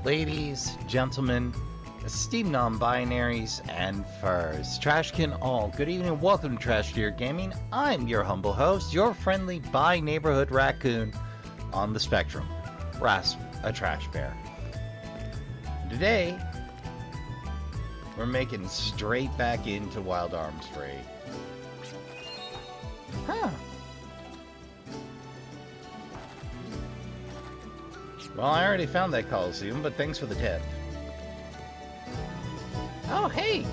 Ladies, gentlemen, esteemed non-binaries, and furs, Trashkin all, good evening and welcome to Trash Gear Gaming. I'm your humble host, your friendly bi-neighborhood raccoon on the spectrum, Rasp, a trash bear. Today, we're making straight back into Wild Arms Free. Huh. Well, I already found that Coliseum, but thanks for the tip. Oh, hey!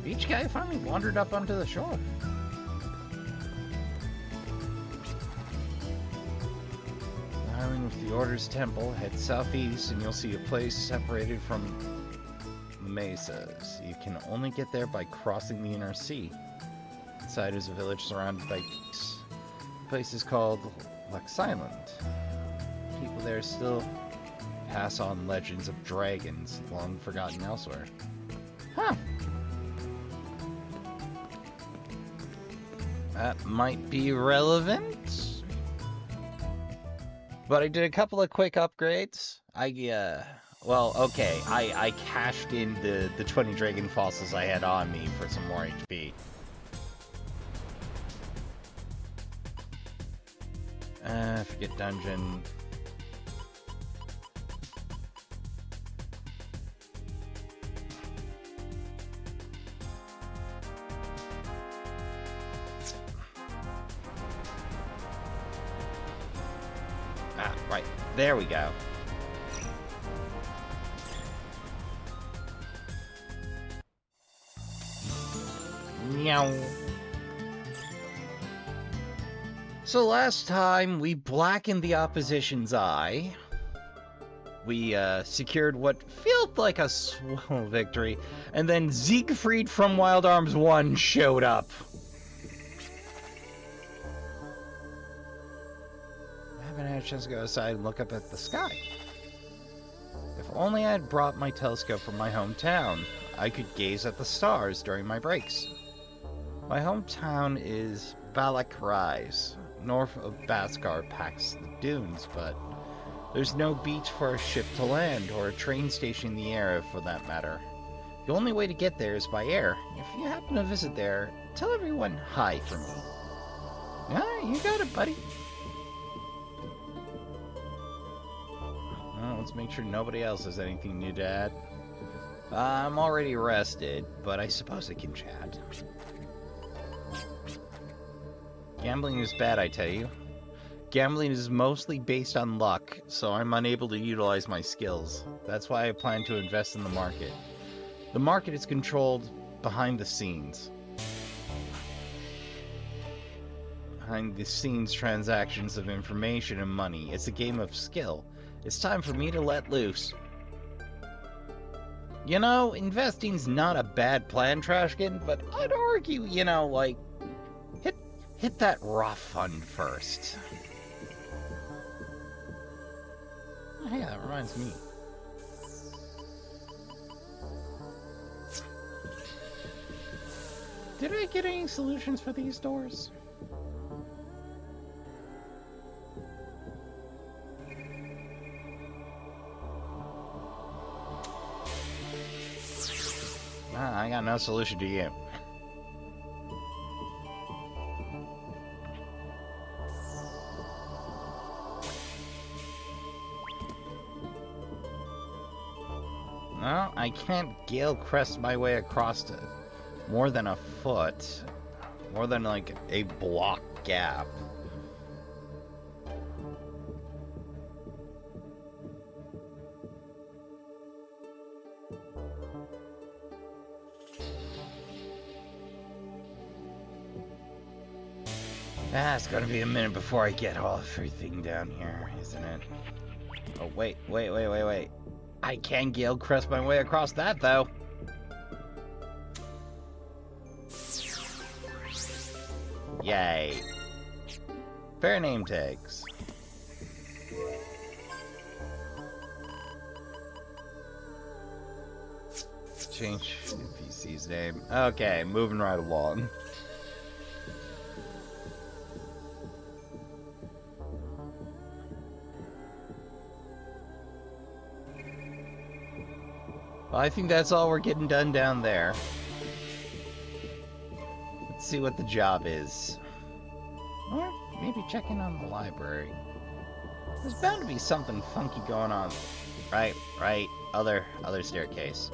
Beach guy finally wandered up onto the shore. Island with the Order's Temple, head southeast and you'll see a place separated from the mesas. You can only get there by crossing the inner sea. Inside is a village surrounded by peaks. The place is called Lex Island. People there still pass on legends of dragons long forgotten elsewhere. Huh. That might be relevant. But I did a couple of quick upgrades. I cashed in the 20 dragon fossils I had on me for some more HP. Forget dungeon. Right. There we go. Meow. So last time, we blackened the opposition's eye. We secured what felt like a swell victory. And then Siegfried from Wild Arms 1 showed up. I haven't had a chance to go outside and look up at the sky. If only I had brought my telescope from my hometown, I could gaze at the stars during my breaks. My hometown is Balak Rise, north of Baskar past the dunes, but there's no beach for a ship to land, or a train station in the area for that matter. The only way to get there is by air. If you happen to visit there, tell everyone hi for me. Yeah, you got it, buddy. Well, let's make sure nobody else has anything new to add. I'm already rested, but I suppose I can chat. Gambling is bad, I tell you. Gambling is mostly based on luck, so I'm unable to utilize my skills. That's why I plan to invest in the market. The market is controlled behind the scenes. Behind the scenes transactions of information and money. It's a game of skill. It's time for me to let loose. You know, investing's not a bad plan, Trashkin, but I'd argue, hit that raw fund first. Oh, yeah, that reminds me. Did I get any solutions for these doors? I got no solution to you. No, I can't gale crest my way across to more than a foot. More than like a block gap. It's gonna be a minute before I get everything down here, isn't it? Oh, wait. I can gale crest my way across that, though. Yay. Fair name tags. Change the PC's name. Okay, moving right along. Well, I think that's all we're getting done down there. Let's see what the job is. Or maybe check in on the library. There's bound to be something funky going on. Right. Other staircase.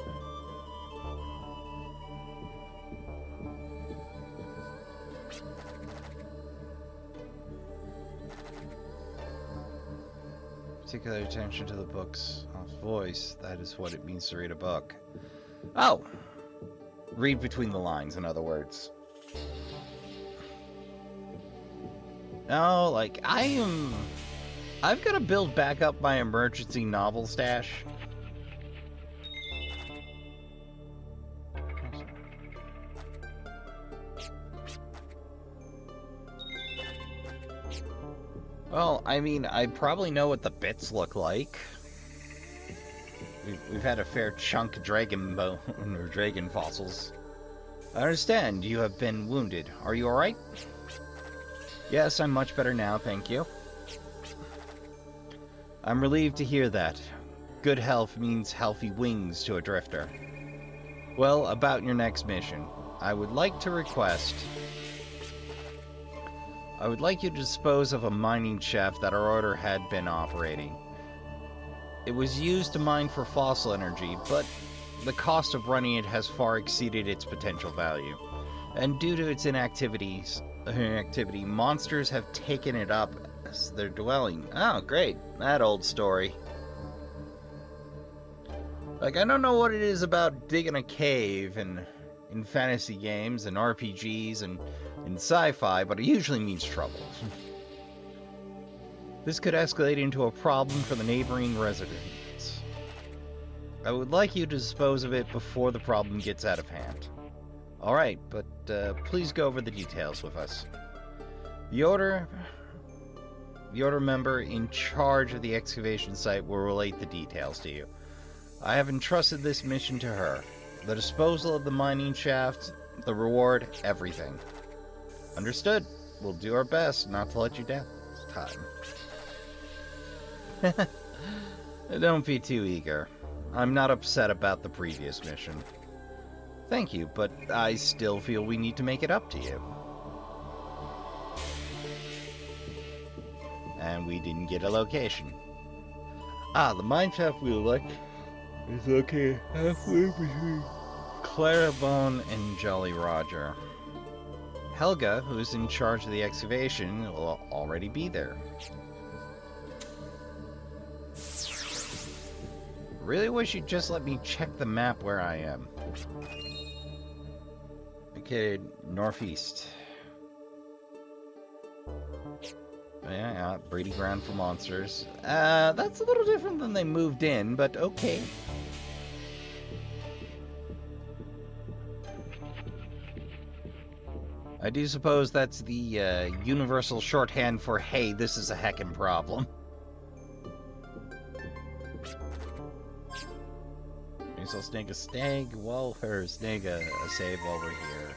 Particular attention to the book's voice. That is what it means to read a book. Oh! Read between the lines, in other words. No, like, I've got to build back up my emergency novel stash. Well, I mean, I probably know what the bits look like. We've had a fair chunk of dragon bone or dragon fossils. I understand you have been wounded. Are you alright? Yes, I'm much better now, thank you. I'm relieved to hear that. Good health means healthy wings to a drifter. Well, about your next mission. I would like you to dispose of a mining shaft that our order had been operating. It was used to mine for fossil energy, but the cost of running it has far exceeded its potential value. And due to its inactivity, monsters have taken it up as their dwelling. Oh, great. That old story. Like, I don't know what it is about digging a cave in fantasy games and RPGs and in sci-fi, but it usually means trouble. This could escalate into a problem for the neighboring residents. I would like you to dispose of it before the problem gets out of hand. Alright, but please go over the details with us. The order member in charge of the excavation site will relate the details to you. I have entrusted this mission to her. The disposal of the mining shaft, the reward, everything. Understood. We'll do our best not to let you down this time. Don't be too eager. I'm not upset about the previous mission. Thank you, but I still feel we need to make it up to you. And we didn't get a location. Ah, the mine shaft we elect is located halfway between Clarabone and Jolly Roger. Helga, who's in charge of the excavation, will already be there. Really wish you'd just let me check the map where I am. Okay, northeast. Yeah, breeding ground for monsters. That's a little different than they moved in, but okay. I do suppose that's the universal shorthand for, hey, this is a heckin' problem. So snag a stag while her snag a save while we're here.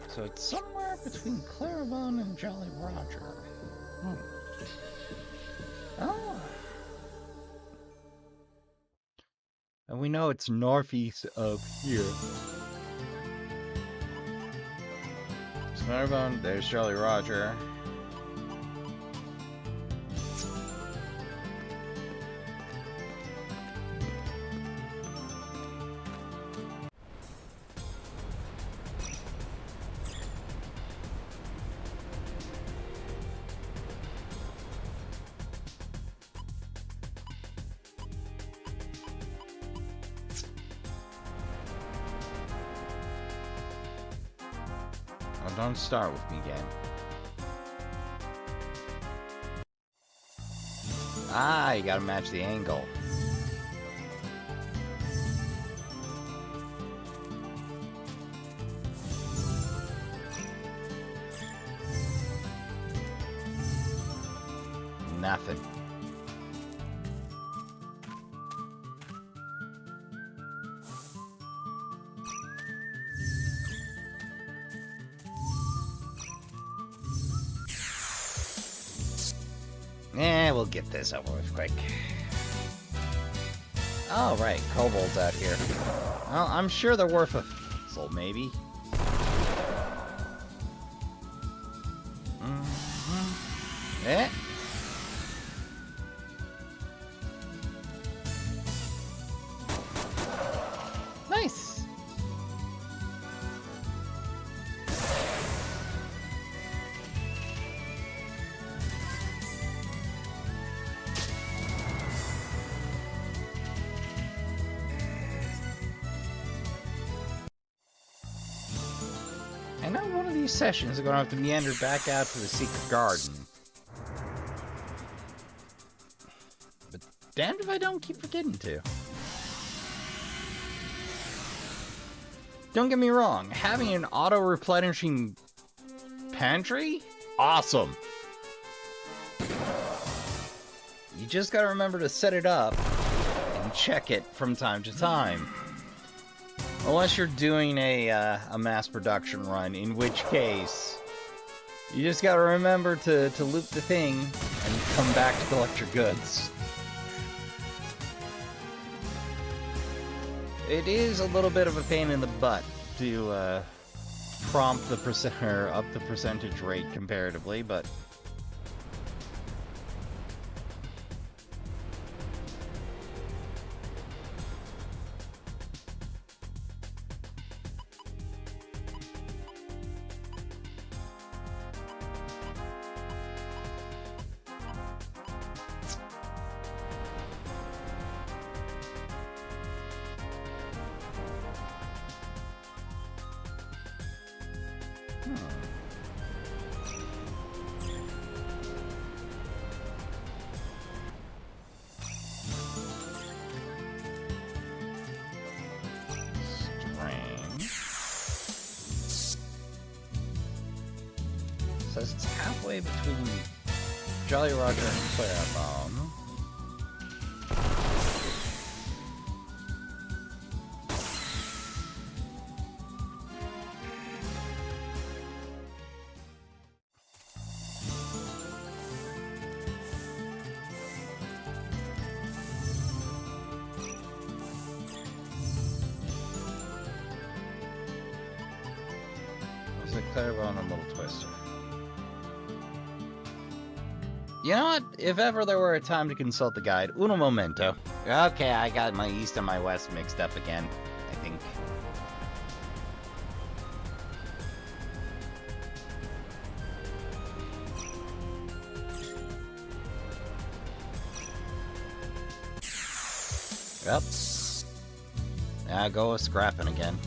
So it's somewhere between Clarabone and Jolly Roger. Oh. And we know it's northeast of here. Clarabone, there's Jolly Roger. Don't start with me, game. Ah, you gotta match the angle. Nothing. We'll get this over with quick. Oh, right. Kobolds out here. Well, I'm sure they're worth a fizzle, maybe. Eh? Nice! I know one of these sessions are going to have to meander back out to the secret garden. But damned if I don't keep forgetting to. Don't get me wrong, having an auto-replenishing pantry? Awesome! You just gotta remember to set it up and check it from time to time. Unless you're doing a mass production run, in which case, you just gotta remember to loop the thing and come back to collect your goods. It is a little bit of a pain in the butt to prompt the up the percentage rate comparatively, but says it's halfway between Jolly Roger and Clarabone. There's a Clarabone and a little Twister. You know what? If ever there were a time to consult the guide, uno momento. Okay, I got my east and my west mixed up again, I think. Yep. Now go with scrapping again.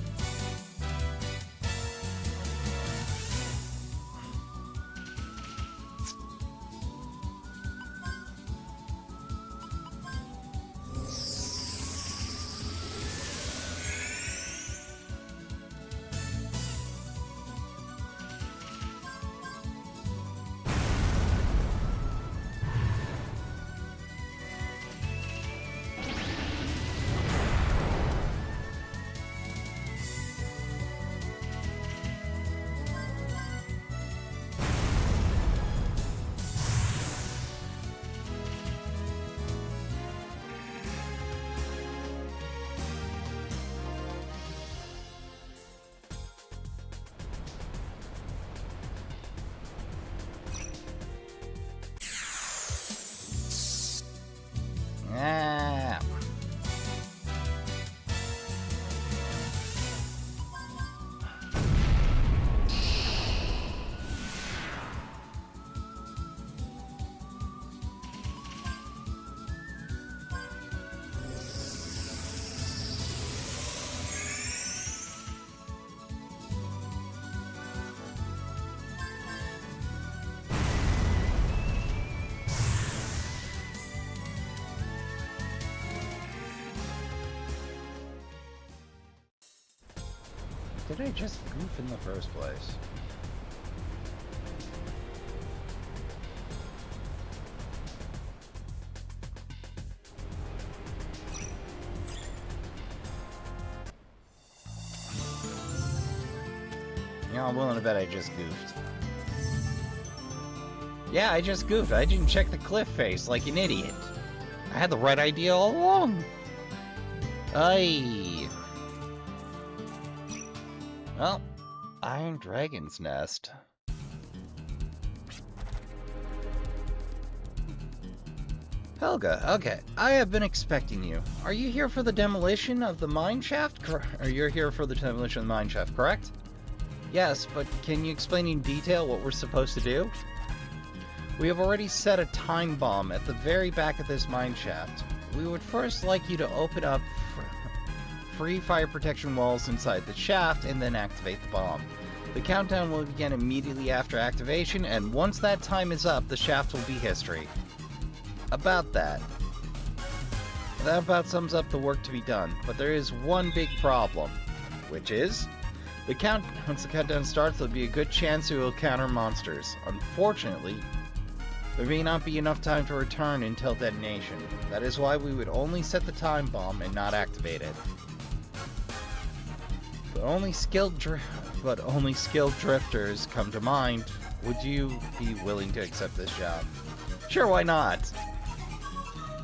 Ah. Did I just goof in the first place? You know, I'm willing to bet I just goofed. Yeah, I just goofed. I didn't check the cliff face like an idiot. I had the right idea all along. Aye. Well, Iron Dragon's Nest. Helga, okay. I have been expecting you. Are you here for the demolition of the mine shaft? Or you're here for the demolition of the mine shaft, correct? Yes, but can you explain in detail what we're supposed to do? We have already set a time bomb at the very back of this mine shaft. We would first like you to open up free fire protection walls inside the shaft and then activate the bomb. The countdown will begin immediately after activation, and once that time is up, the shaft will be history. About that. That about sums up the work to be done, but there is one big problem, which is once the countdown starts, there'll be a good chance we will encounter monsters. Unfortunately, there may not be enough time to return until detonation. That is why we would only set the time bomb and not activate it. But only skilled drifters come to mind. Would you be willing to accept this job? Sure, why not?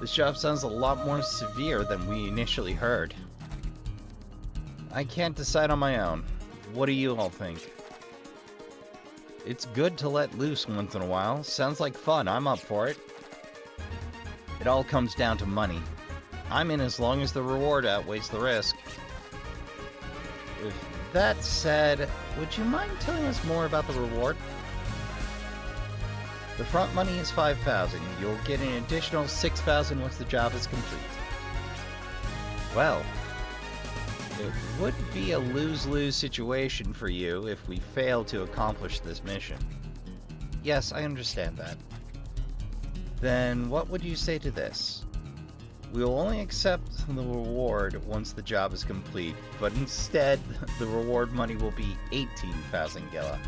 This job sounds a lot more severe than we initially heard. I can't decide on my own. What do you all think? It's good to let loose once in a while. Sounds like fun. I'm up for it. It all comes down to money. I'm in as long as the reward outweighs the risk. With that said, would you mind telling us more about the reward? The front money is 5,000. You'll get an additional 6,000 once the job is complete. Well, it would be a lose-lose situation for you if we fail to accomplish this mission. Yes, I understand that. Then what would you say to this? We will only accept the reward once the job is complete, but instead, the reward money will be 18,000 Gela.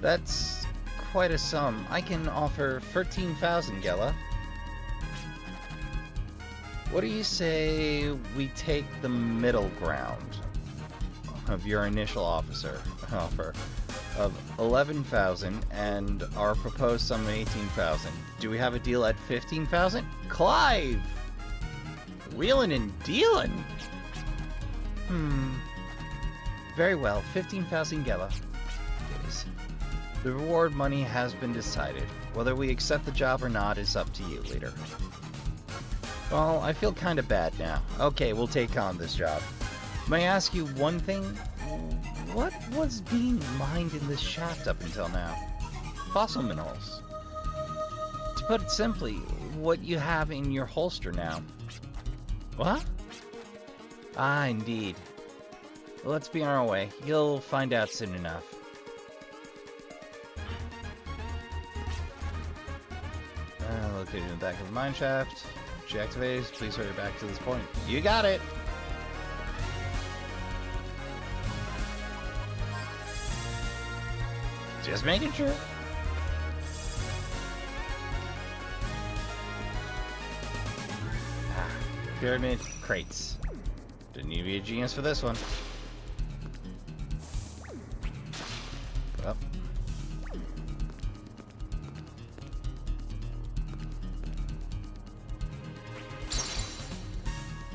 That's quite a sum. I can offer 13,000 Gela. What do you say we take the middle ground of your initial offer of 11,000 and our proposed sum of 18,000? Do we have a deal at 15,000? Clive! Wheelin' and dealin'! Very well, 15,000 Gela. The reward money has been decided. Whether we accept the job or not is up to you, leader. Well, I feel kinda bad now. Okay, we'll take on this job. May I ask you one thing? What was being mined in this shaft up until now? Fossil minerals. To put it simply, what you have in your holster now. What? Ah, indeed. Well, let's be on our way. You'll find out soon enough. Located in the back of the mine shaft. She activates. Please hurry back to this point. You got it! Just making sure. Pyramid crates. Didn't need to be a genius for this one. Well.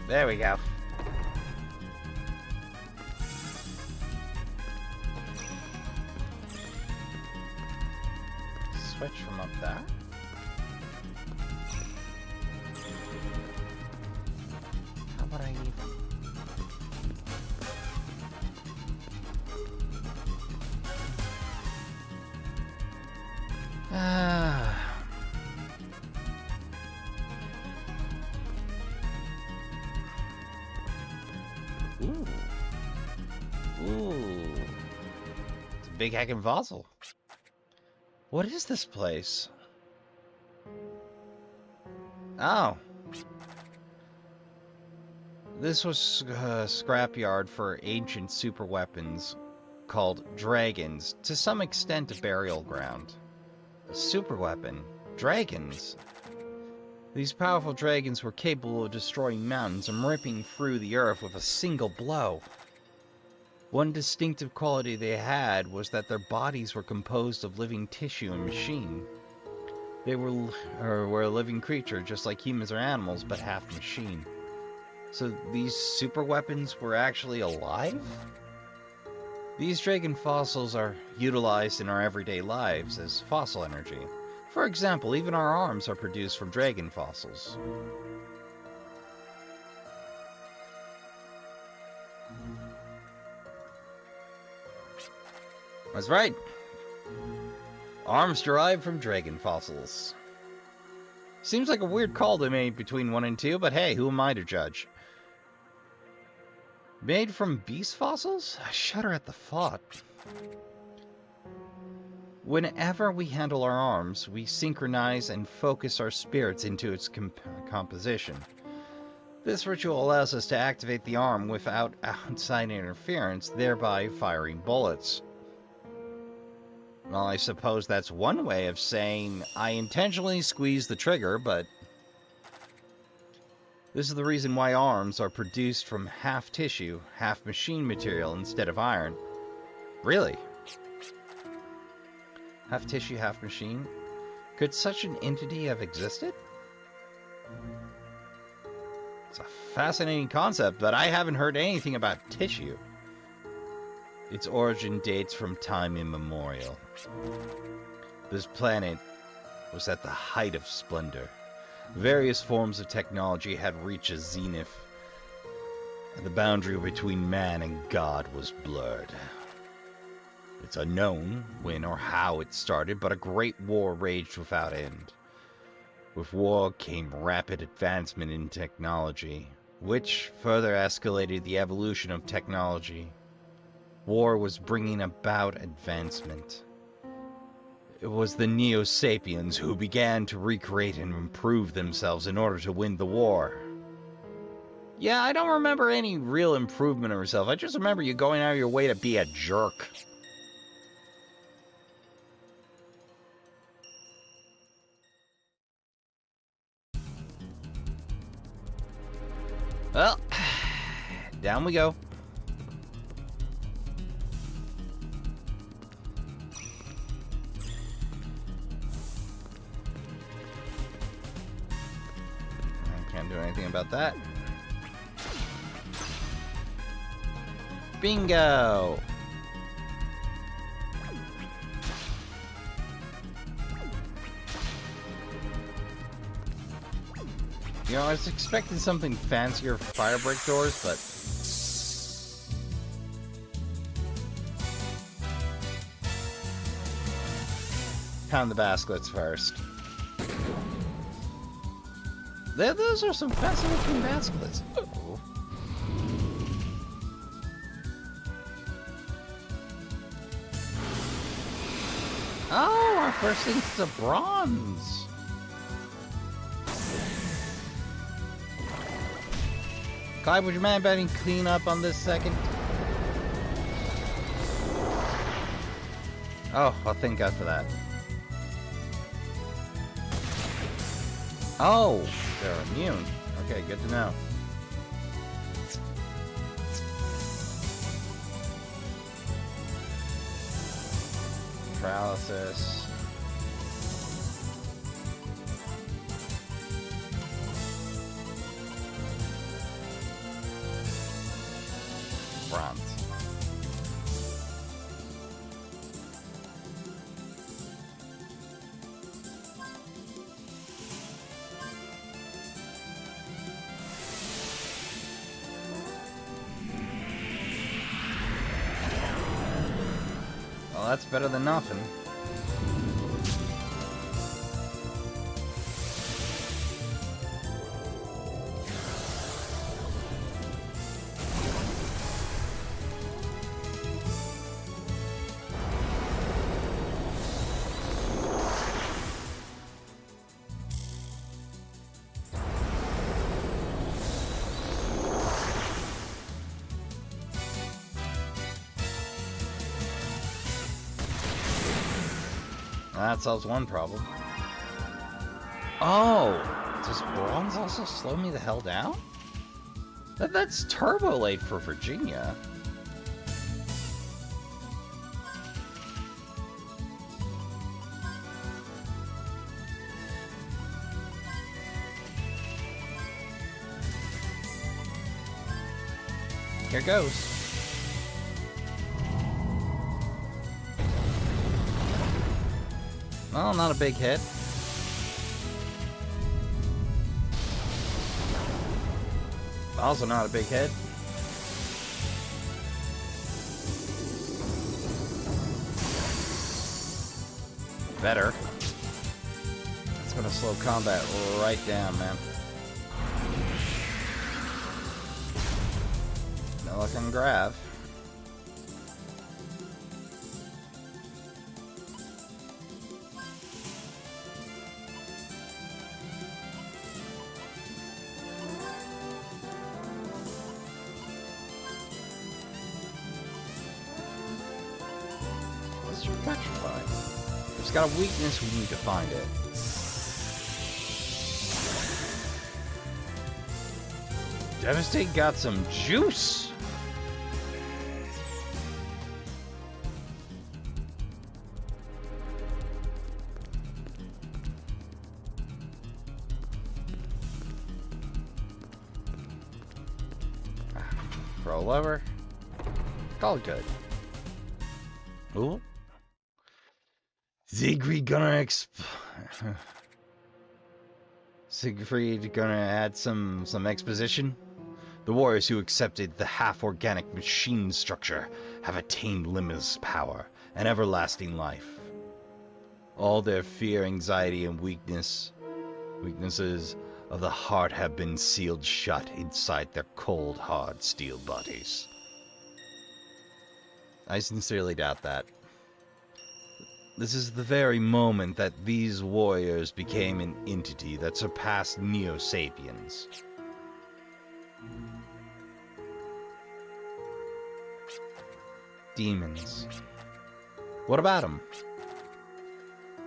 There we go. Switch from up there. How would I even... Ooh. Ooh. It's a big heckin' fossil. What is this place? Oh. This was a scrapyard for ancient super weapons called dragons, to some extent a burial ground. A super weapon? Dragons? These powerful dragons were capable of destroying mountains and ripping through the earth with a single blow. One distinctive quality they had was that their bodies were composed of living tissue and machine. They were a living creature, just like humans or animals, but half machine. So these super weapons were actually alive? These dragon fossils are utilized in our everyday lives as fossil energy. For example, even our arms are produced from dragon fossils. That's right. Arms derived from dragon fossils. Seems like a weird call they made between 1 and 2, but hey, who am I to judge? Made from beast fossils? I shudder at the thought. Whenever we handle our arms, we synchronize and focus our spirits into its composition. This ritual allows us to activate the arm without outside interference, thereby firing bullets. Well, I suppose that's one way of saying I intentionally squeezed the trigger, but this is the reason why arms are produced from half tissue, half machine material instead of iron. Really? Half tissue, half machine? Could such an entity have existed? It's a fascinating concept, but I haven't heard anything about tissue. Its origin dates from time immemorial. This planet was at the height of splendor. Various forms of technology had reached a zenith, and the boundary between man and God was blurred. It's unknown when or how it started, but a great war raged without end. With war came rapid advancement in technology, which further escalated the evolution of technology. War was bringing about advancement. It was the Neo-Sapiens who began to recreate and improve themselves in order to win the war. Yeah, I don't remember any real improvement of yourself. I just remember you going out of your way to be a jerk. Well, down we go. Can't do anything about that. Bingo! You know, I was expecting something fancier fire break doors, but pound the baskets first. Those are some fancy looking baskets. Oh. Oh, our first thing's a bronze. Kai, would you mind betting clean up on this second? Oh, well, thank God for that. Oh, they're immune. Okay, good to know. Paralysis. Bronze. Well, that's better than nothing. That solves one problem. Oh! Does bronze also slow me the hell down? That's turbo late for Virginia. Here goes. Well, not a big hit. Also not a big hit. Better. It's gonna slow combat right down, man. No luck on grab. Let's try petrify. It's got a weakness, we need to find it. Devastate got some juice! Roll over. All good. Ooh. Siegfried gonna Siegfried gonna add some exposition? The warriors who accepted the half-organic machine structure have attained limitless power and everlasting life. All their fear, anxiety, and weaknesses of the heart have been sealed shut inside their cold, hard steel bodies. I sincerely doubt that. This is the very moment that these warriors became an entity that surpassed Neo-Sapiens. Demons. What about them?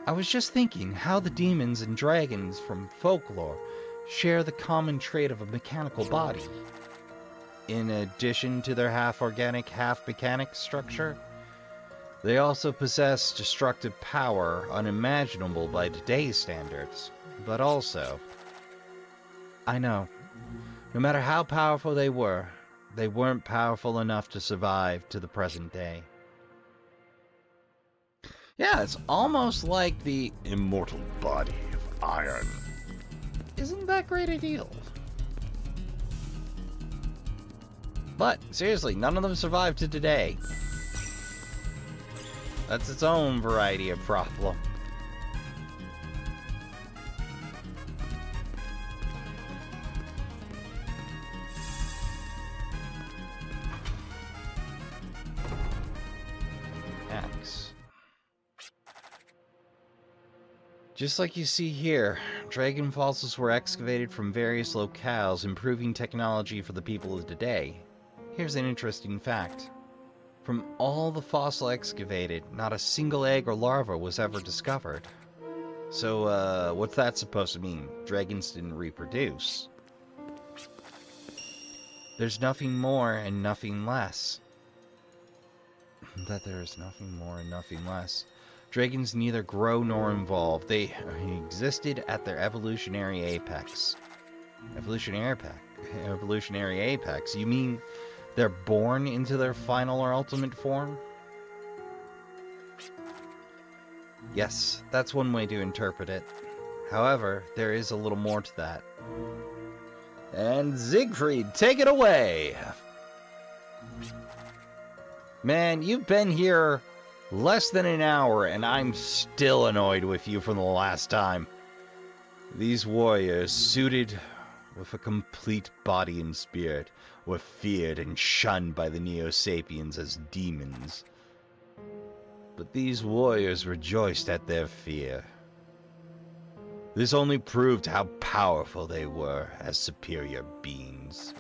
I was just thinking how the demons and dragons from folklore share the common trait of a mechanical body. In addition to their half-organic, half-mechanic structure, they also possess destructive power unimaginable by today's standards. But also, I know, no matter how powerful they weren't powerful enough to survive to the present day. Yeah, it's almost like the immortal body of iron. Isn't that great a deal? But, seriously, none of them survived to today. That's its own variety of problem. Axe. Just like you see here, dragon fossils were excavated from various locales, improving technology for the people of today. Here's an interesting fact. From all the fossil excavated, not a single egg or larva was ever discovered. So, what's that supposed to mean? Dragons didn't reproduce. There's nothing more and nothing less. That there is nothing more and nothing less. Dragons neither grow nor evolve. They existed at their evolutionary apex. Evolutionary apex? You mean they're born into their final or ultimate form? Yes, that's one way to interpret it. However, there is a little more to that. And Siegfried, take it away! Man, you've been here less than an hour, and I'm still annoyed with you from the last time. These warriors, suited with a complete body and spirit, were feared and shunned by the Neo-Sapiens as demons. But these warriors rejoiced at their fear. This only proved how powerful they were as superior beings.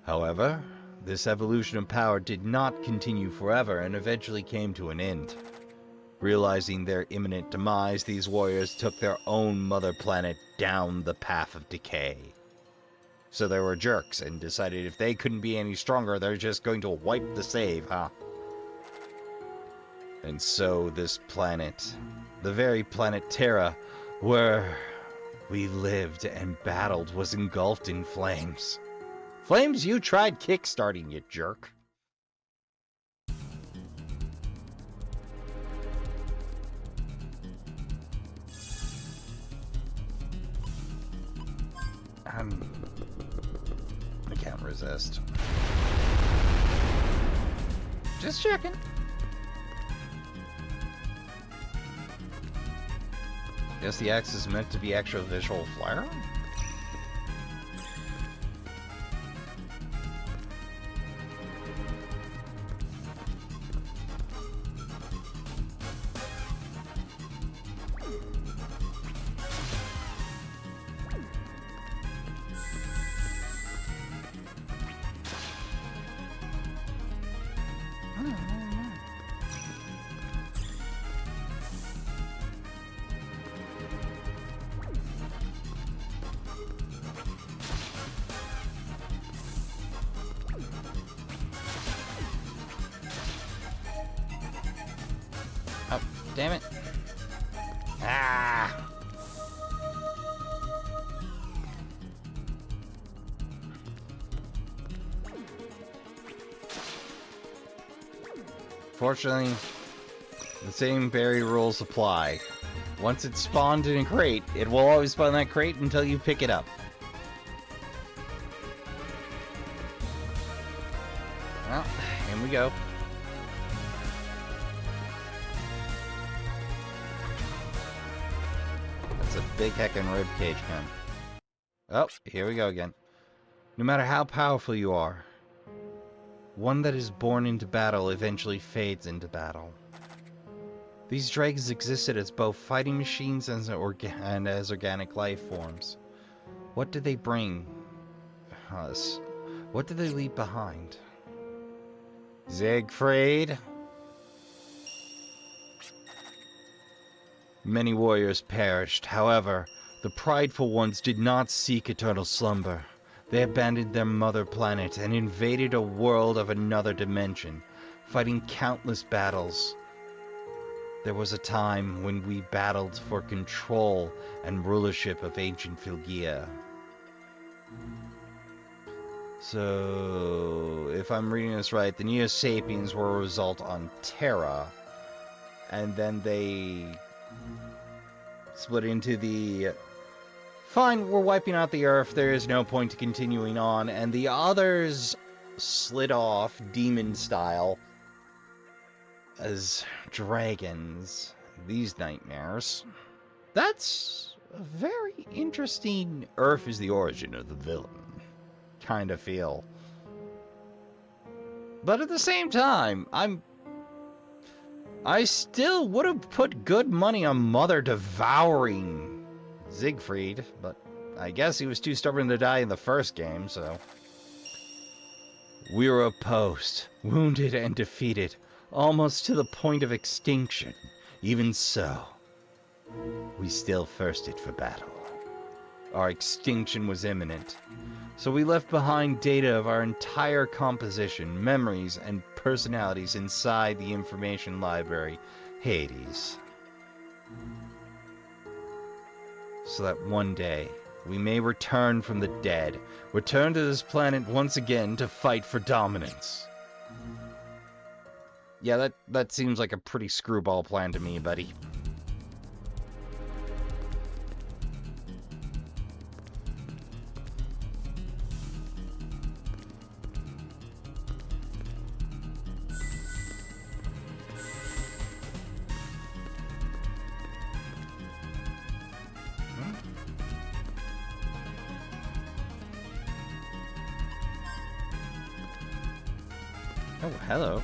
However, this evolution of power did not continue forever and eventually came to an end. Realizing their imminent demise, these warriors took their own mother planet down the path of decay. So they were jerks and decided if they couldn't be any stronger, they're just going to wipe the save, huh? And so this planet, the very planet Terra, where we lived and battled, was engulfed in flames. Flames, you tried kickstarting, you jerk. I can't resist. Just checking. Guess the axe is meant to be extra visual flair? Oh, damn it. Ah! Fortunately, the same berry rules apply. Once it's spawned in a crate, it will always spawn in that crate until you pick it up. Well, here we go. That's a big heckin' ribcage, man. Oh, here we go again. No matter how powerful you are, one that is born into battle eventually fades into battle. These dragons existed as both fighting machines and as organic life forms. What did they bring us? What did they leave behind? Siegfried? Many warriors perished. However, the prideful ones did not seek eternal slumber. They abandoned their mother planet and invaded a world of another dimension, fighting countless battles. There was a time when we battled for control and rulership of ancient Philgia. So, if I'm reading this right, the Neo-Sapiens were a result on Terra, and then they split into the fine, we're wiping out the Earth, there is no point to continuing on, and the others slid off, demon style, as dragons. These nightmares. That's a very interesting Earth is the origin of the villain kind of feel. But at the same time, I still would have put good money on Mother devouring Siegfried, but I guess he was too stubborn to die in the first game, so. We were opposed, wounded and defeated, almost to the point of extinction. Even so, we still thirsted for battle. Our extinction was imminent, so we left behind data of our entire composition, memories, and personalities inside the information library, Hades. So that one day, we may return from the dead, return to this planet once again to fight for dominance. Yeah, that seems like a pretty screwball plan to me, buddy. Oh, hello.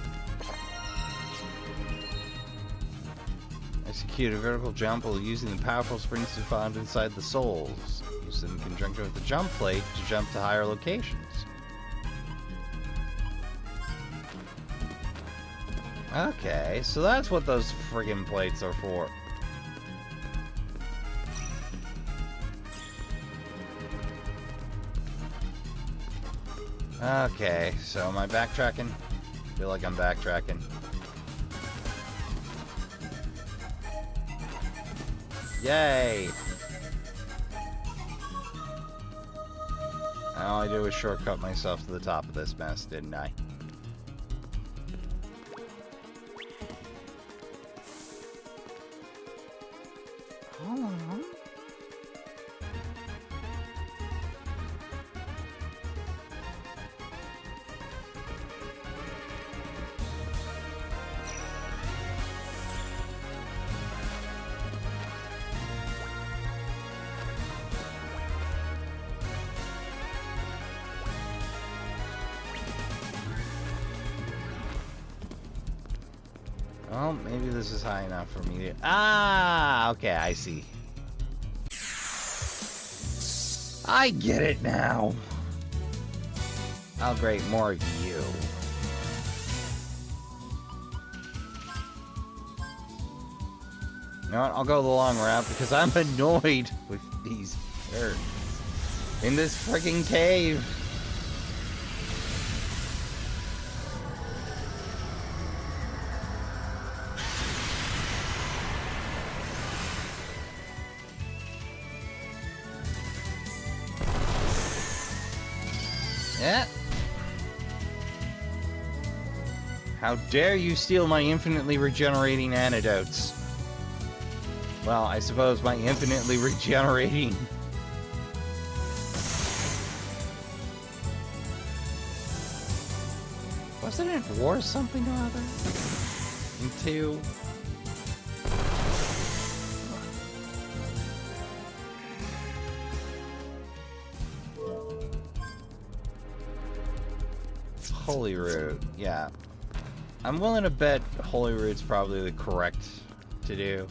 Execute a vertical jump while using the powerful springs found inside the souls. Use them in conjunction with the jump plate to jump to higher locations. Okay, so that's what those friggin' plates are for. Okay, so am I backtracking? I feel like I'm backtracking. Yay! All I did was shortcut myself to the top of this mess, didn't I? Hold on. Well, maybe this is high enough for me to... Ah! Okay, I see. I get it now! Oh, great, more of you. You know what? I'll go the long route because I'm annoyed with these birds in this frigging cave. Yeah. How dare you steal my infinitely regenerating antidotes? Well, I suppose my infinitely regenerating... Wasn't it war something or other? Into... Holy Root, yeah. I'm willing to bet Holy Root's probably the correct to do.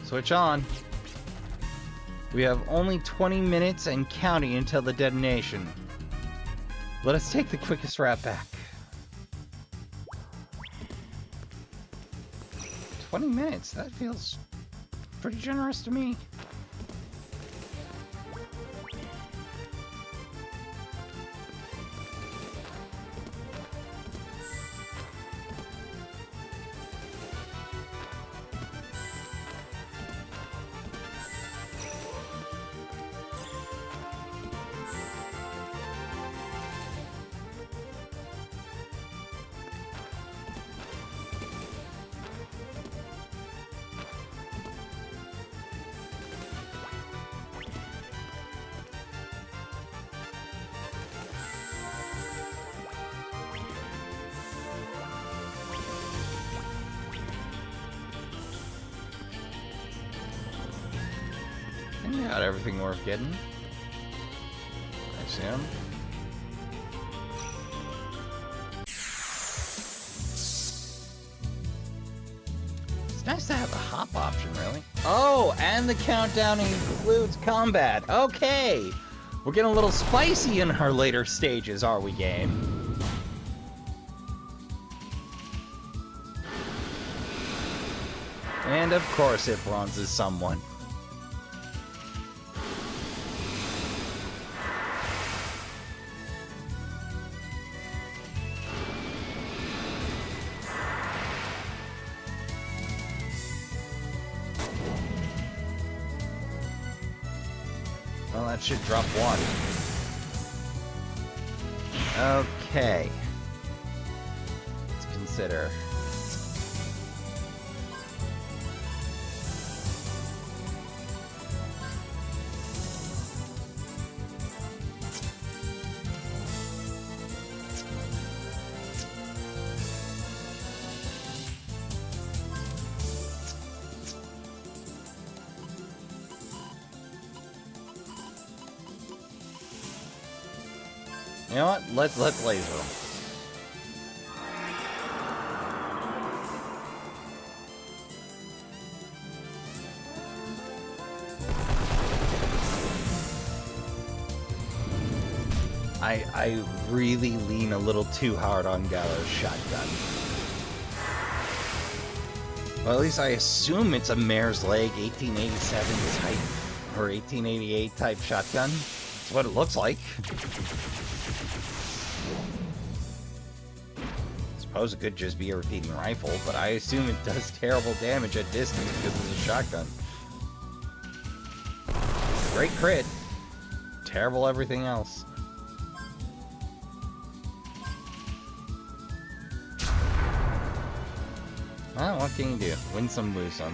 Switch on. We have only 20 minutes and counting until the detonation. Let us take the quickest route back. 20 minutes? That feels pretty generous to me. Got everything worth getting. I assume. It's nice to have a hop option, really. Oh, and the countdown includes combat. Okay! We're getting a little spicy in our later stages, are we, game? And of course it bronzes someone. Well, that should drop one. Okay. Let's consider. You know what? Let's laser them. I really lean a little too hard on Gallo's shotgun. Well, at least I assume it's a mare's leg 1887 type or 1888 type shotgun. That's what it looks like. Suppose it could just be a repeating rifle, but I assume it does terrible damage at distance because it's a shotgun. Great crit. Terrible everything else. Well, what can you do? Win some, lose some.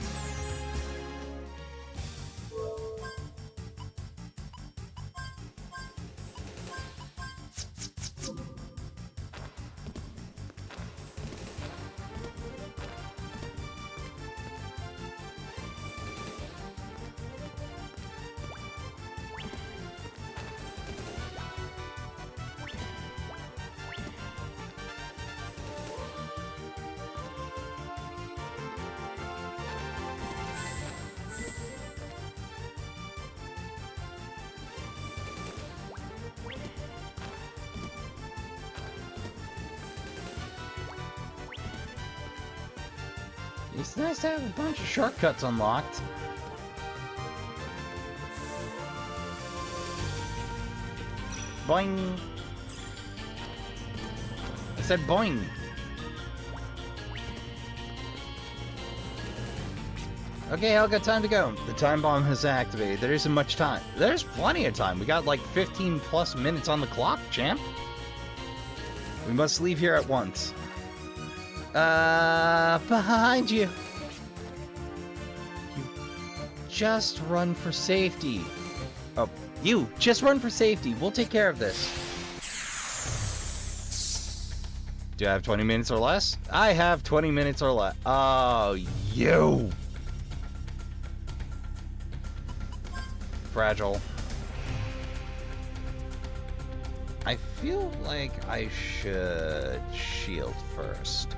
It's nice to have a bunch of shortcuts unlocked. Boing! I said boing! Okay, Helga, time to go. The time bomb has activated. There isn't much time. There's plenty of time. We got like 15 plus minutes on the clock, champ. We must leave here at once. Behind you. You just run for safety. Oh, you just run for safety. We'll take care of this. Do I have 20 minutes or less? I have 20 minutes or less. Oh, you. Fragile. I feel like I should shield first.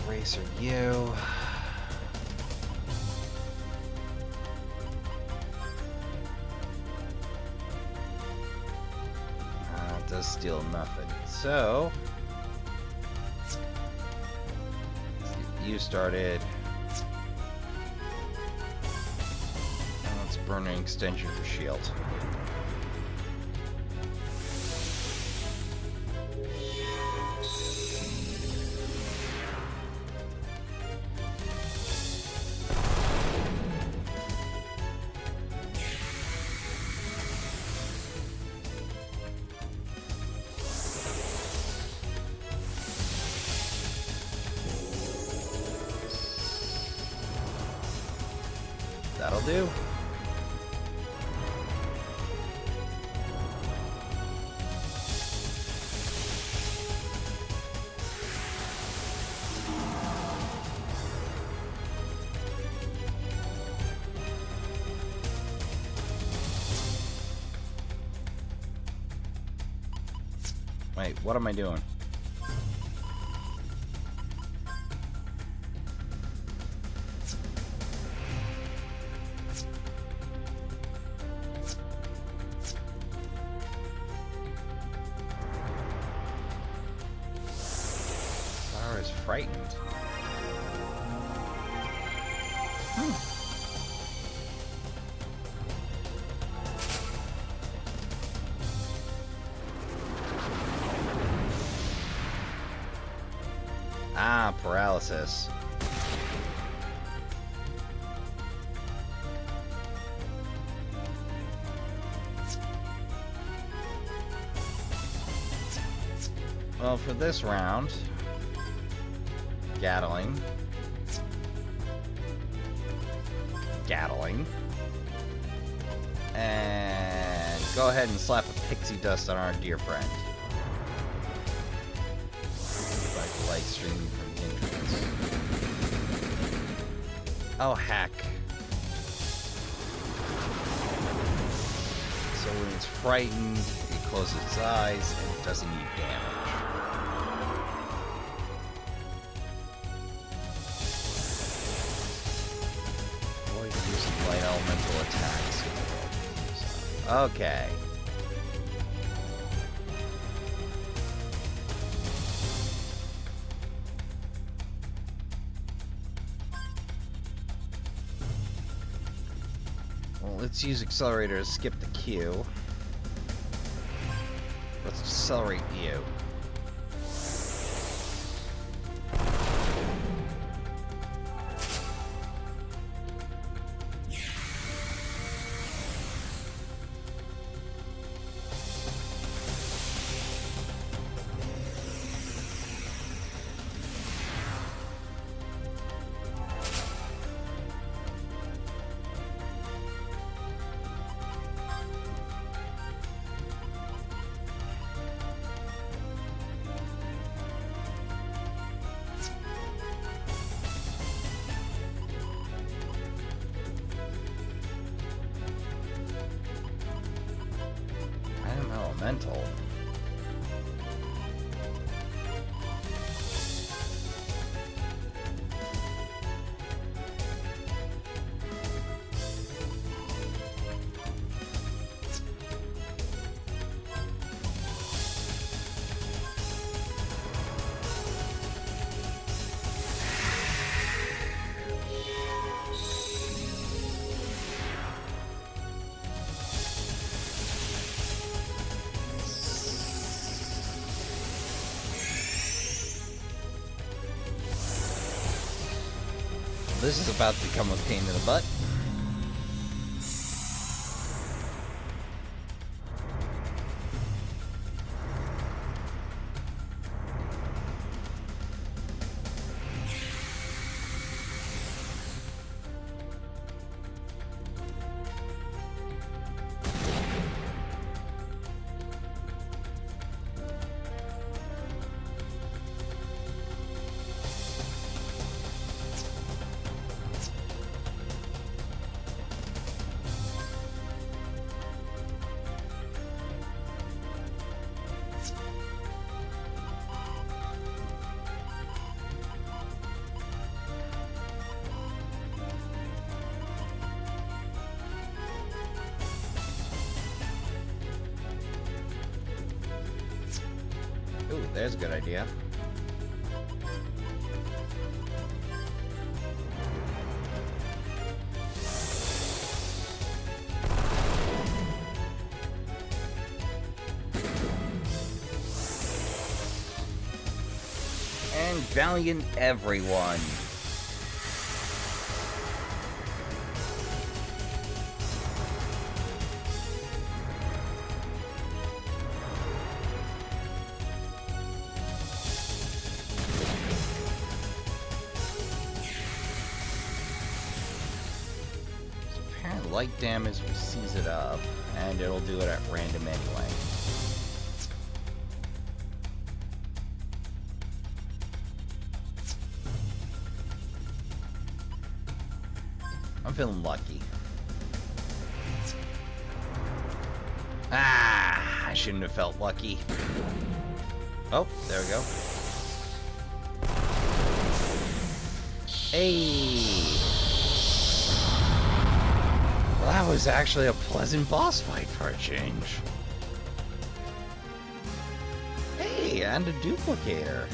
Eraser you. It does steal nothing. So you started. Let's burn an extension for shield. That'll do. Wait, what am I doing? Frightened. Ah, paralysis. Well, for this round, Gatling. And go ahead and slap a pixie dust on our dear friend. Like light streaming from the entrance. Oh, heck. So when it's frightened, it closes its eyes and it doesn't need damage. Light elemental attacks. Okay. Well, let's use accelerator to skip the queue. Let's accelerate you. elemental. This is about to become a pain in the butt. Ooh, there's a good idea. And valiant everyone. Light damage sees it up, and it'll do it at random anyway. I'm feeling lucky. Ah, I shouldn't have felt lucky. Oh, there we go. Hey! Well, that was actually a pleasant boss fight for a change. Hey, and a duplicator.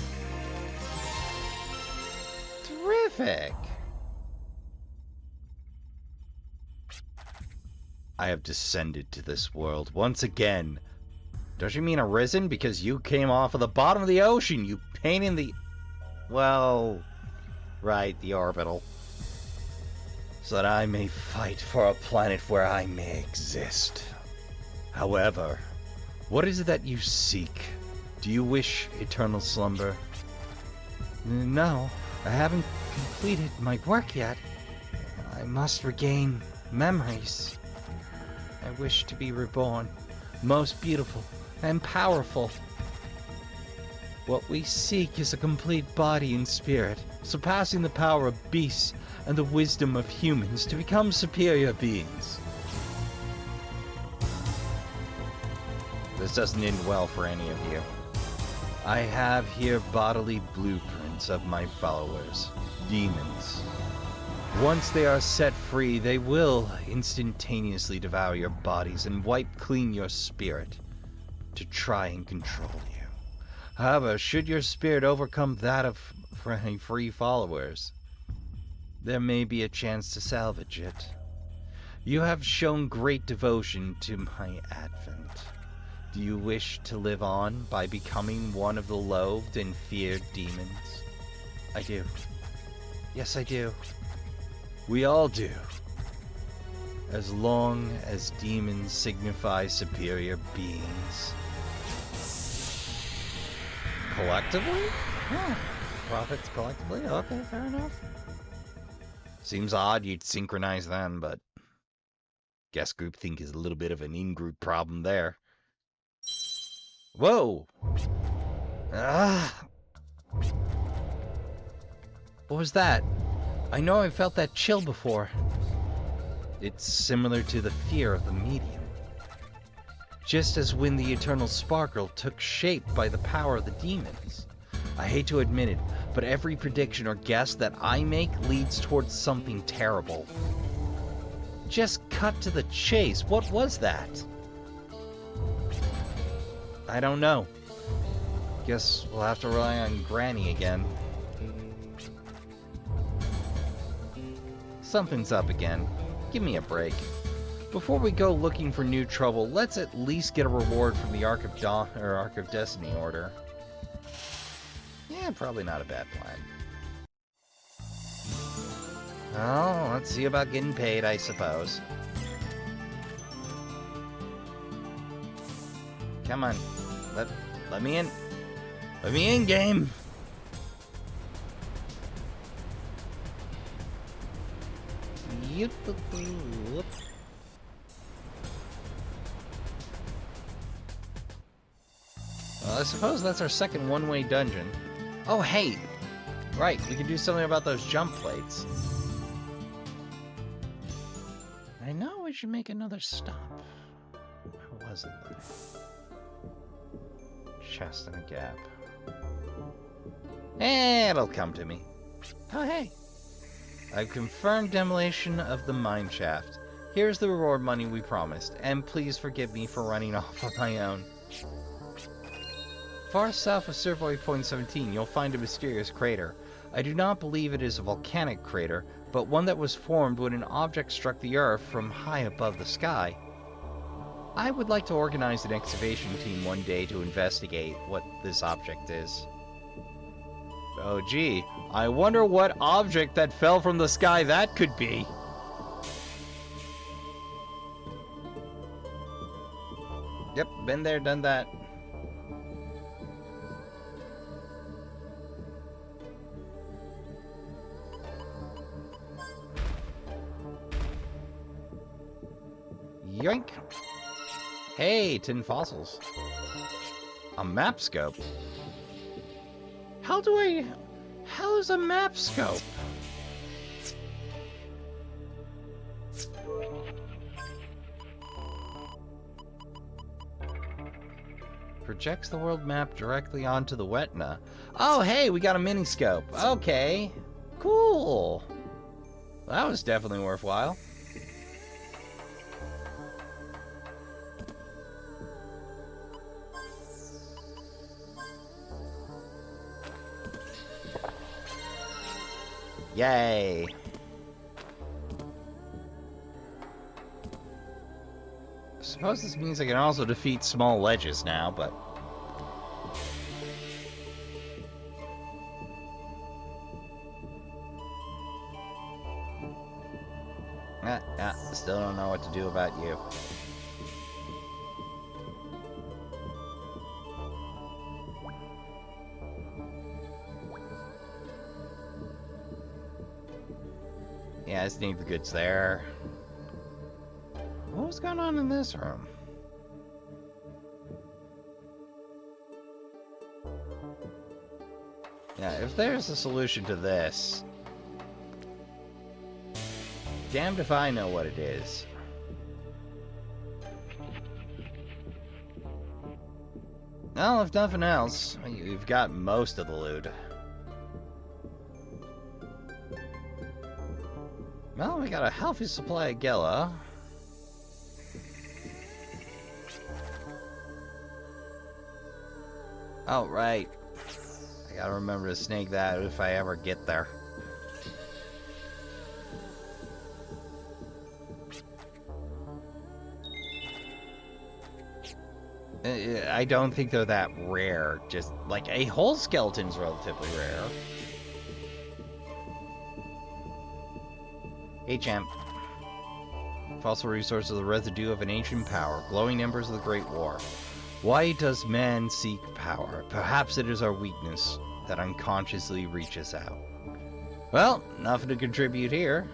Terrific! I have descended to this world once again. Don't you mean arisen? Because you came off of the bottom of the ocean, you pain in the... Well... Right, the orbital. So that I may fight for a planet where I may exist. However, what is it that you seek? Do you wish eternal slumber? No, I haven't completed my work yet. I must regain memories. I wish to be reborn, most beautiful and powerful. What we seek is a complete body and spirit, surpassing the power of beasts and the wisdom of humans to become superior beings. This doesn't end well for any of you. I have here bodily blueprints of my followers, demons. Once they are set free, they will instantaneously devour your bodies and wipe clean your spirit to try and control you. However, should your spirit overcome that of free followers, there may be a chance to salvage it. You have shown great devotion to my advent. Do you wish to live on by becoming one of the loathed and feared demons? I do. Yes, I do. We all do. As long as demons signify superior beings. Collectively? Huh. Prophets collectively? Okay, fair enough. Seems odd you'd synchronize them, but guess groupthink is a little bit of an in-group problem there. Whoa! Ah! What was that? I know I felt that chill before. It's similar to the fear of the medium. just as when the eternal sparkle took shape by the power of the demons. I hate to admit it, but every prediction or guess that I make leads towards something terrible. Just cut to the chase. What was that? I don't know. Guess we'll have to rely on Granny again. Something's up again. Give me a break. Before we go looking for new trouble, let's at least get a reward from the Ark of Destiny order. Yeah, probably not a bad plan. Oh, let's see about getting paid, I suppose. Come on. Let me in. Let me in, game! Well, I suppose that's our second one-way dungeon. Oh, hey! Right, we can do something about those jump plates. I know we should make another stop. Where was it? Chest and a gap. It'll come to me. Oh, hey! I've confirmed demolition of the mine shaft. Here's the reward money we promised, and please forgive me for running off on my own. Far south of Survey Point 17, you'll find a mysterious crater. I do not believe it is a volcanic crater, but one that was formed when an object struck the Earth from high above the sky. I would like to organize an excavation team one day to investigate what this object is. Oh gee, I wonder what object that fell from the sky that could be. Yep, been there, done that. Yoink! Hey, 10 fossils. A map scope. How is a map scope? Projects the world map directly onto the retina. Oh, hey, we got a mini scope. Okay, cool. That was definitely worthwhile. Yay! I suppose this means I can also defeat small ledges now, but... still don't know what to do about you. Yeah, I just need the goods there. What was going on in this room? Yeah, if there's a solution to this... damned if I know what it is. Well, if nothing else, you've got most of the loot. Well, we got a healthy supply of Gela. Oh, right. I gotta remember to snag that if I ever get there. I don't think they're that rare. Just, like, a whole skeleton's relatively rare. Hey, champ. Fossil resources are the residue of an ancient power, glowing embers of the Great War. Why does man seek power? Perhaps it is our weakness that unconsciously reaches out. Well, nothing to contribute here.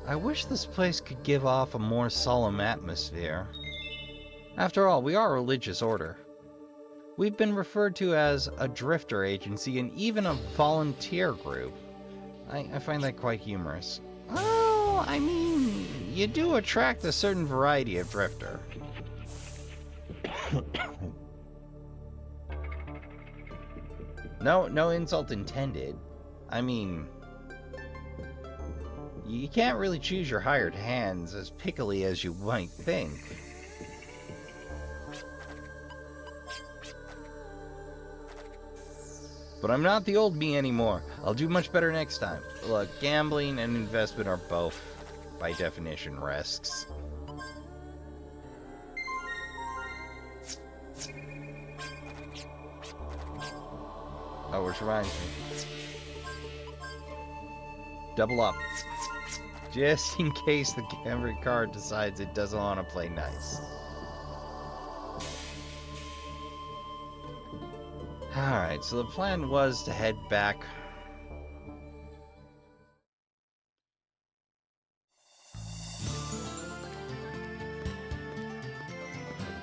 I wish this place could give off a more solemn atmosphere. After all, we are a religious order. We've been referred to as a drifter agency and even a volunteer group. I find that quite humorous. Oh, Well, I mean, you do attract a certain variety of drifter. No insult intended. I mean, you can't really choose your hired hands as pickily as you might think. But I'm not the old me anymore. I'll do much better next time. Look, gambling and investment are both, by definition, risks. Oh, which reminds me. Double up. Just in case the gambling card decides it doesn't want to play nice. Alright, so the plan was to head back.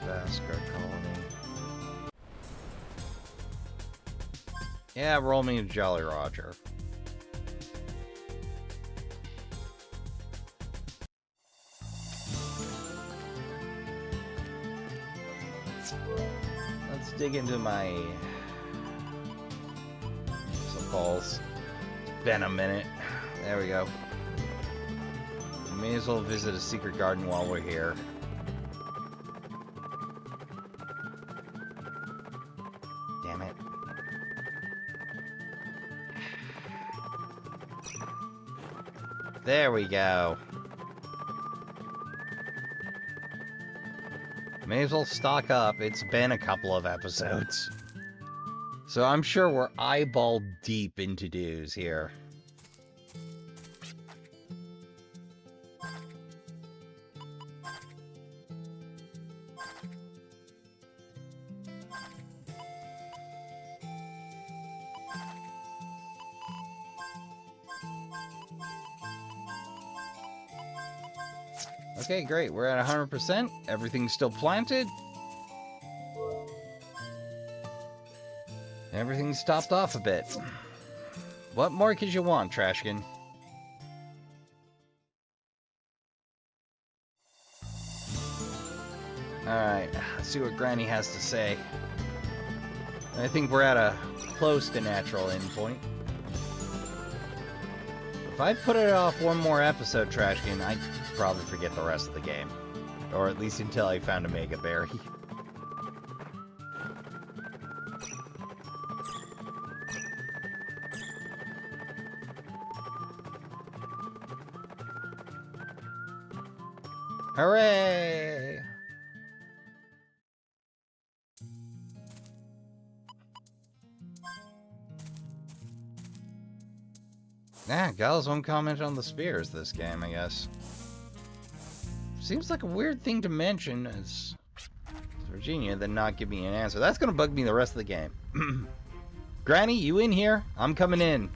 Vascar colony. Yeah, roll me a Jolly Roger. Let's dig into my balls. It's been a minute. There we go. We may as well visit a secret garden while we're here. Damn it. There we go. May as well stock up. It's been a couple of episodes. So I'm sure we're eyeball deep in to-dos here. Okay, great. We're at 100%. Everything's still planted. Everything's stopped off a bit. What more could you want, Trashkin? Alright, let's see what Granny has to say. I think we're at a close to natural endpoint. If I put it off one more episode, Trashkin, I'd probably forget the rest of the game. Or at least until I found a Mega Berry. Hooray! Yeah, Gals won't comment on the spears this game, I guess. Seems like a weird thing to mention as Virginia, then not give me an answer. That's gonna bug me the rest of the game. Granny, you in here? I'm coming in.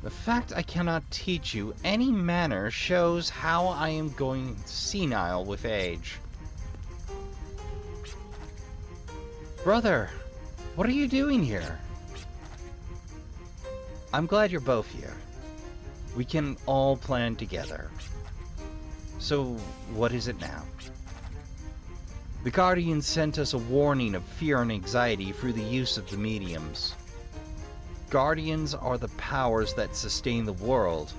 The fact I cannot teach you any manner shows how I am going senile with age. Brother, what are you doing here? I'm glad you're both here. We can all plan together. So, what is it now? The Guardians sent us a warning of fear and anxiety through the use of the mediums. Guardians are the powers that sustain the world.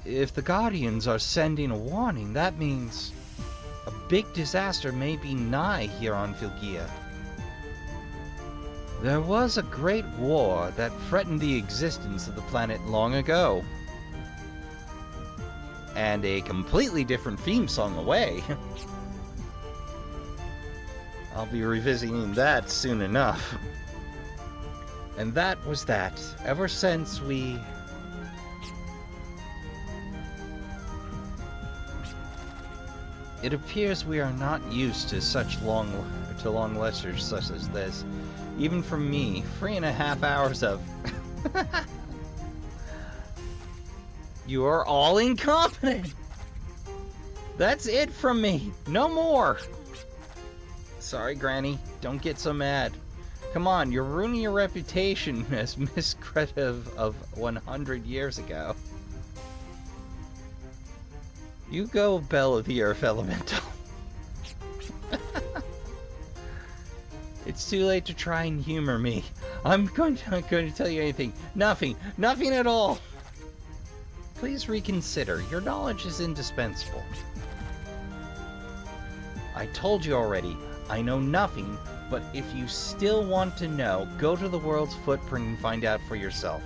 If the Guardians are sending a warning, that means a big disaster may be nigh here on Filgia. There was a great war that threatened the existence of the planet long ago. And a completely different theme song away. I'll be revisiting that soon enough. And that was that. Ever since we... It appears we are not used to such long lectures such as this. Even from me, 3.5 hours of... You are all incompetent! That's it from me! No more! Sorry, Granny. Don't get so mad. Come on, you're ruining your reputation as Miss Creative of 100 years ago. You go, Belle of the Earth Elemental. It's too late to try and humor me. I'm going to tell you anything. Nothing. Nothing at all. Please reconsider. Your knowledge is indispensable. I told you already. I know nothing, but if you still want to know, go to the world's footprint and find out for yourself.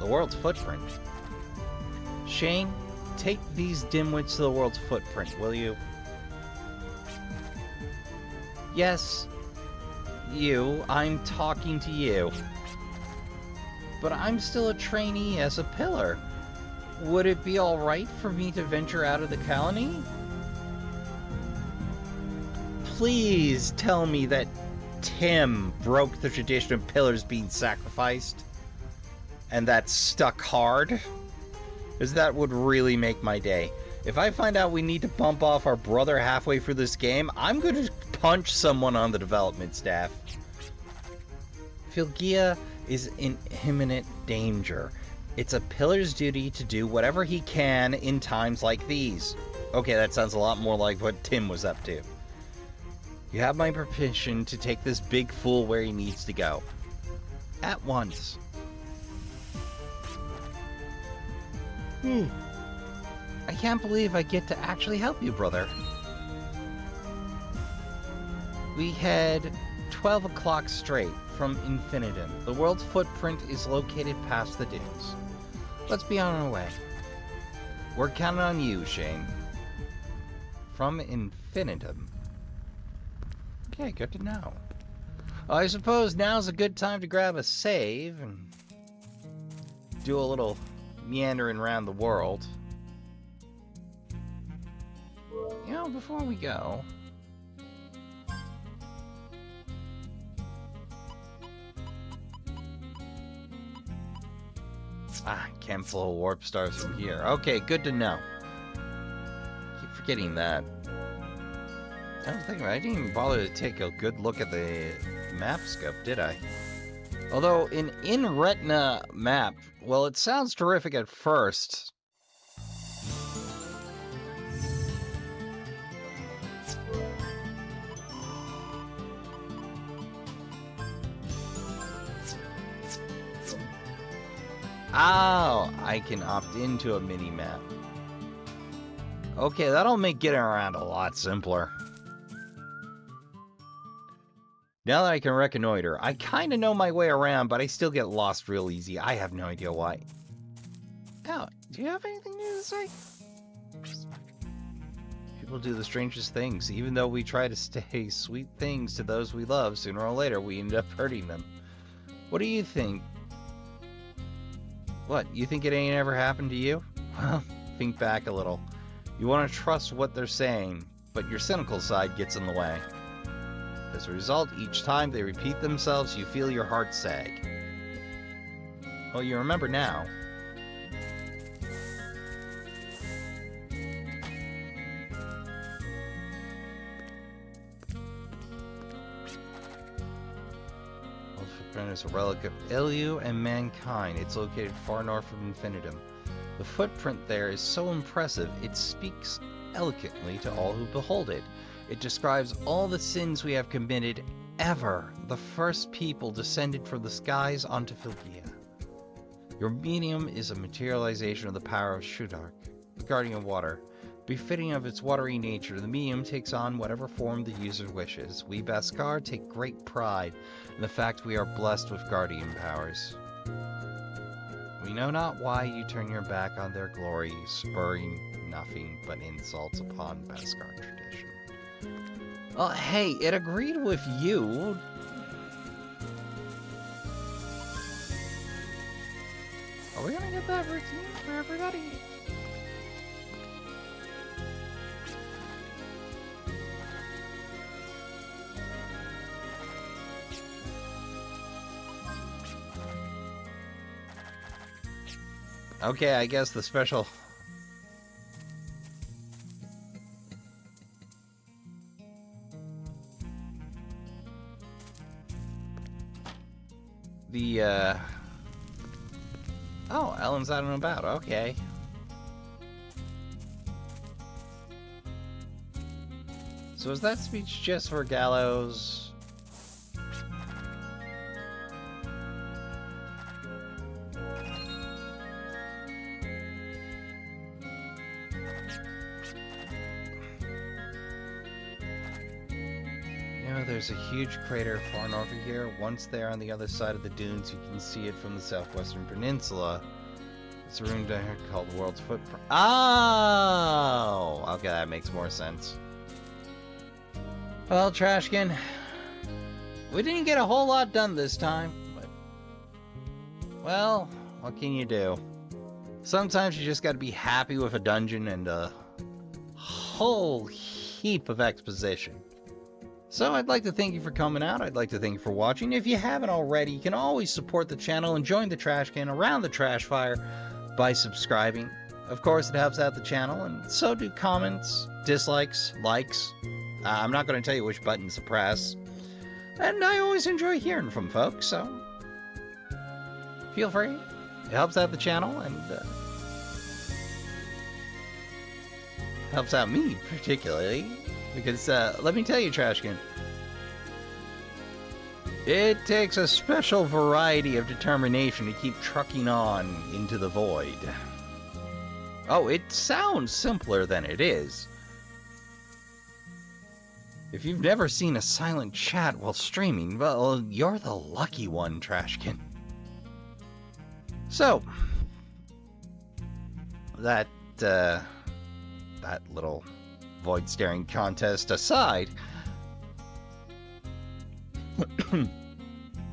The world's footprint? Shane, take these dimwits to the world's footprint, will you? Yes. You, I'm talking to you. But I'm still a trainee as a pillar. Would it be alright for me to venture out of the colony? Please tell me that Tim broke the tradition of pillars being sacrificed. And that's stuck hard. Because that would really make my day. If I find out we need to bump off our brother halfway through this game, I'm going to punch someone on the development staff. Filgia is in imminent danger. It's a pillar's duty to do whatever he can in times like these. Okay, that sounds a lot more like what Tim was up to. You have my permission to take this big fool where he needs to go. At once. I can't believe I get to actually help you, brother. We head 12 o'clock straight from Infinitum. The world's footprint is located past the dunes. Let's be on our way. We're counting on you, Shane. From Infinitum. Okay, good to know. I suppose now's a good time to grab a save and do a little meandering around the world. You know, before we go... Can't flow warp stars from here. Okay, good to know. Keep forgetting that. I was thinking, I didn't even bother to take a good look at the map scope, did I? Although, in Retina map, well, it sounds terrific at first. Oh, I can opt into a mini-map. Okay, that'll make getting around a lot simpler. Now that I can reconnoiter, I kind of know my way around, but I still get lost real easy. I have no idea why. Oh, do you have anything new to say? People do the strangest things. Even though we try to say sweet things to those we love, sooner or later we end up hurting them. What do you think? What, you think it ain't ever happened to you? Well, think back a little. You want to trust what they're saying, but your cynical side gets in the way. As a result, each time they repeat themselves, you feel your heart sag. Well, you remember now. Is a relic of Elu and mankind. It's located far north of Infinitum. The footprint there is so impressive, it speaks eloquently to all who behold it. It describes all the sins we have committed ever, the first people descended from the skies onto Filgia. Your medium is a materialization of the power of Shudark, the guardian of water. Befitting of its watery nature, the medium takes on whatever form the user wishes. We Baskar take great pride in the fact we are blessed with guardian powers. We know not why you turn your back on their glory, spurring nothing but insults upon Baskar tradition. Well, hey, it agreed with you. Are we gonna get that routine for everybody? Okay, I guess the special... the, Oh, Ellen's out and about. Okay. So is that speech just for Gallows? There's a huge crater far north of here. Once there on the other side of the dunes, you can see it from the southwestern peninsula. It's a room down here called the World's Footprint. Oh! Okay, that makes more sense. Well, Trashkin, we didn't get a whole lot done this time, but... well, what can you do? Sometimes you just gotta be happy with a dungeon and a whole heap of exposition. So I'd like to thank you for coming out. I'd like to thank you for watching. If you haven't already, you can always support the channel and join the Trashkin around the trash fire by subscribing. Of course, it helps out the channel, and so do comments, dislikes, likes. I'm not going to tell you which buttons to press. And I always enjoy hearing from folks, so feel free. It helps out the channel, and helps out me, particularly. Because, let me tell you, Trashkin, it takes a special variety of determination to keep trucking on into the void. Oh, it sounds simpler than it is. If you've never seen a silent chat while streaming, well, you're the lucky one, Trashkin. So, that little void staring contest aside,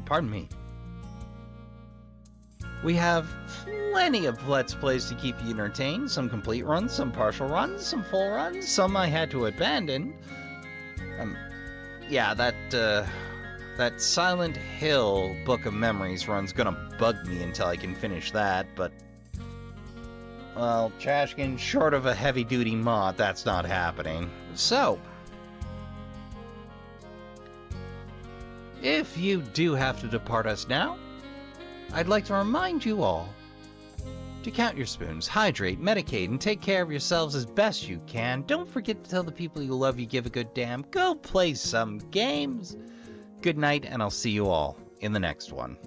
pardon me, we have plenty of Let's Plays to keep you entertained. Some complete runs, some partial runs, some full runs, some I had to abandon. Yeah, that Silent Hill Book of Memories run's gonna bug me until I can finish that, but well, Trashkin, short of a heavy-duty mod, that's not happening. So, if you do have to depart us now, I'd like to remind you all to count your spoons, hydrate, medicate, and take care of yourselves as best you can. Don't forget to tell the people you love you give a good damn. Go play some games. Good night, and I'll see you all in the next one.